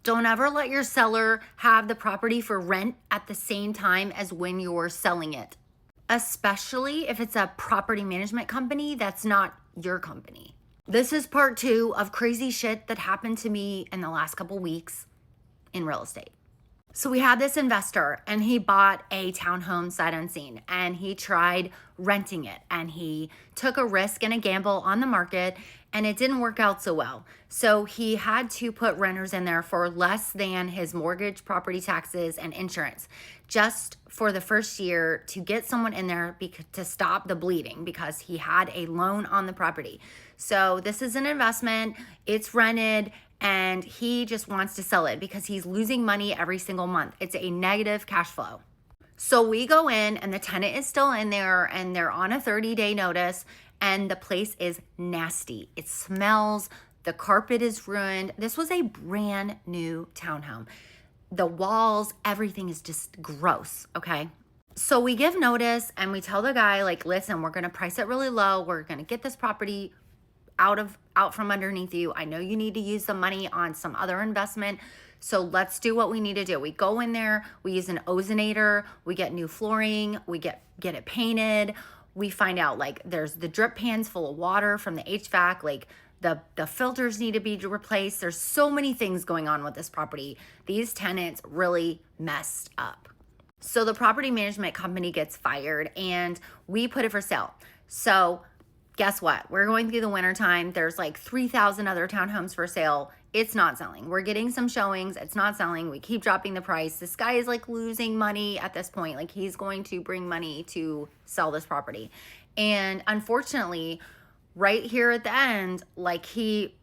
Don't ever let your seller have the property for rent at the same time as when you're selling it, especially if it's a property management company that's not your company. This is part 2 of crazy shit that happened to me in the last couple weeks in real estate. So we had this investor and he bought a townhome sight unseen and he tried renting it and he took a risk and a gamble on the market and it didn't work out so well. So he had to put renters in there for less than his mortgage, property taxes, and insurance just for the first year to get someone in there to stop the bleeding because he had a loan on the property. So this is an investment, it's rented, and he just wants to sell it because he's losing money every single month. It's a negative cash flow. So we go in and the tenant is still in there and they're on a 30-day notice and the place is nasty. It smells, the carpet is ruined. This was a brand new townhome. The walls, everything is just gross, okay? So we give notice and we tell the guy, like, listen, we're gonna price it really low. We're gonna get this property out from underneath you. I know you need to use some money on some other investment. So let's do what we need to do. We go in there, we use an ozonator, we get new flooring, we get it painted. We find out like there's the drip pans full of water from the HVAC, like the filters need to be replaced. There's so many things going on with this property. These tenants really messed up. So the property management company gets fired and we put it for sale. So guess what? We're going through the winter time. There's like 3,000 other townhomes for sale. It's not selling. We're getting some showings. It's not selling. We keep dropping the price. This guy is like losing money at this point. Like he's going to bring money to sell this property. And unfortunately, right here at the end, like he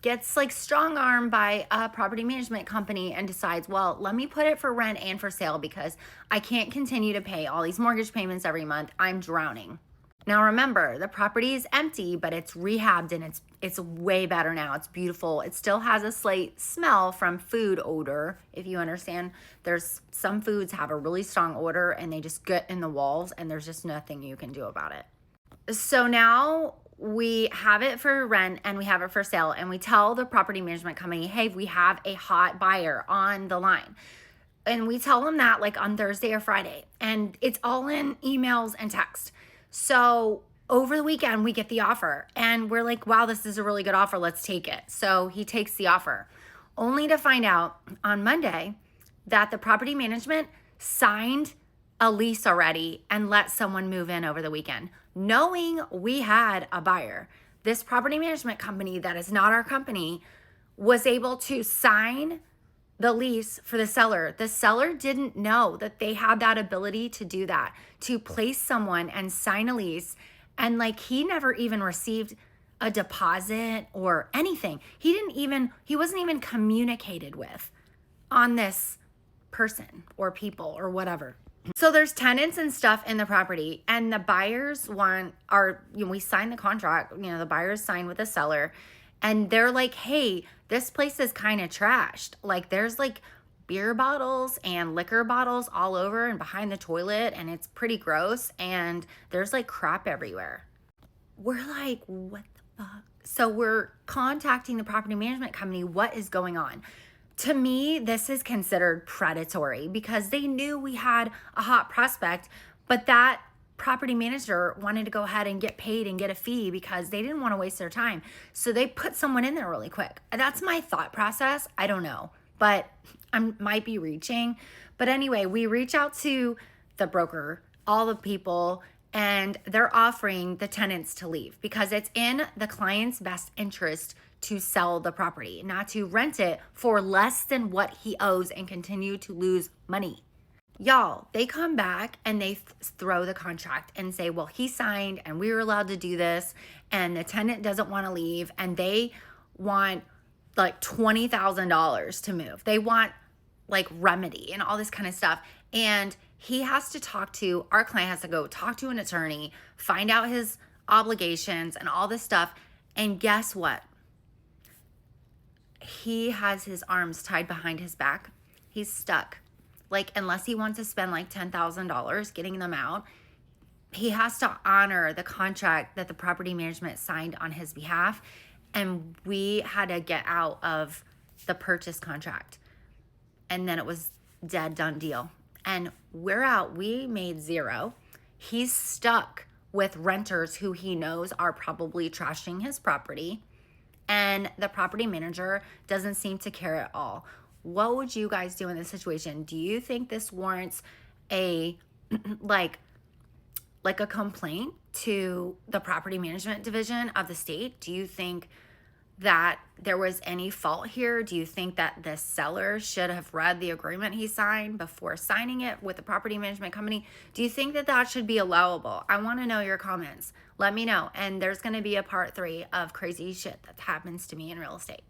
gets like strong armed by a property management company and decides, well, let me put it for rent and for sale because I can't continue to pay all these mortgage payments every month. I'm drowning. Now remember, the property is empty, but it's rehabbed and it's way better now. It's beautiful. It still has a slight smell from food odor, if you understand. There's some foods have a really strong odor and they just get in the walls and there's just nothing you can do about it. So now we have it for rent and we have it for sale and we tell the property management company, hey, we have a hot buyer on the line. And we tell them that like on Thursday or Friday and it's all in emails and text. So over the weekend, we get the offer and we're like, wow, this is a really good offer. Let's take it. So he takes the offer only to find out on Monday that the property management signed a lease already and let someone move in over the weekend, knowing we had a buyer. This property management company that is not our company was able to sign the lease for the seller. The seller didn't know that they had that ability to do that, to place someone and sign a lease. And like he never even received a deposit or anything. He wasn't even communicated with on this person or people or whatever. So there's tenants and stuff in the property and the buyers we signed the contract, the buyers signed with the seller. And they're like, hey, this place is kind of trashed. Like there's like beer bottles and liquor bottles all over and behind the toilet and it's pretty gross and there's like crap everywhere. We're like, what the fuck? So we're contacting the property management company. What is going on? To me, this is considered predatory because they knew we had a hot prospect, but that property manager wanted to go ahead and get paid and get a fee because they didn't want to waste their time. So they put someone in there really quick. That's my thought process. I don't know, but I might be reaching. But anyway, we reach out to the broker, all the people, and they're offering the tenants to leave because it's in the client's best interest to sell the property, not to rent it for less than what he owes and continue to lose money. Y'all, they come back and they throw the contract and say, well, he signed and we were allowed to do this and the tenant doesn't want to leave and they want like $20,000 to move. They want like remedy and all this kind of stuff. And our client has to go talk to an attorney, find out his obligations and all this stuff. And guess what? He has his arms tied behind his back. He's stuck. Like, unless he wants to spend like $10,000 getting them out, he has to honor the contract that the property management signed on his behalf. And we had to get out of the purchase contract. And then it was dead, done deal. And we're out. We made zero. He's stuck with renters who he knows are probably trashing his property. And the property manager doesn't seem to care at all. What would you guys do in this situation? Do you think this warrants a like a complaint to the property management division of the state? Do you think that there was any fault here? Do you think that the seller should have read the agreement he signed before signing it with the property management company? Do you think that that should be allowable? I want to know your comments. Let me know. And there's going to be a part 3 of crazy shit that happens to me in real estate.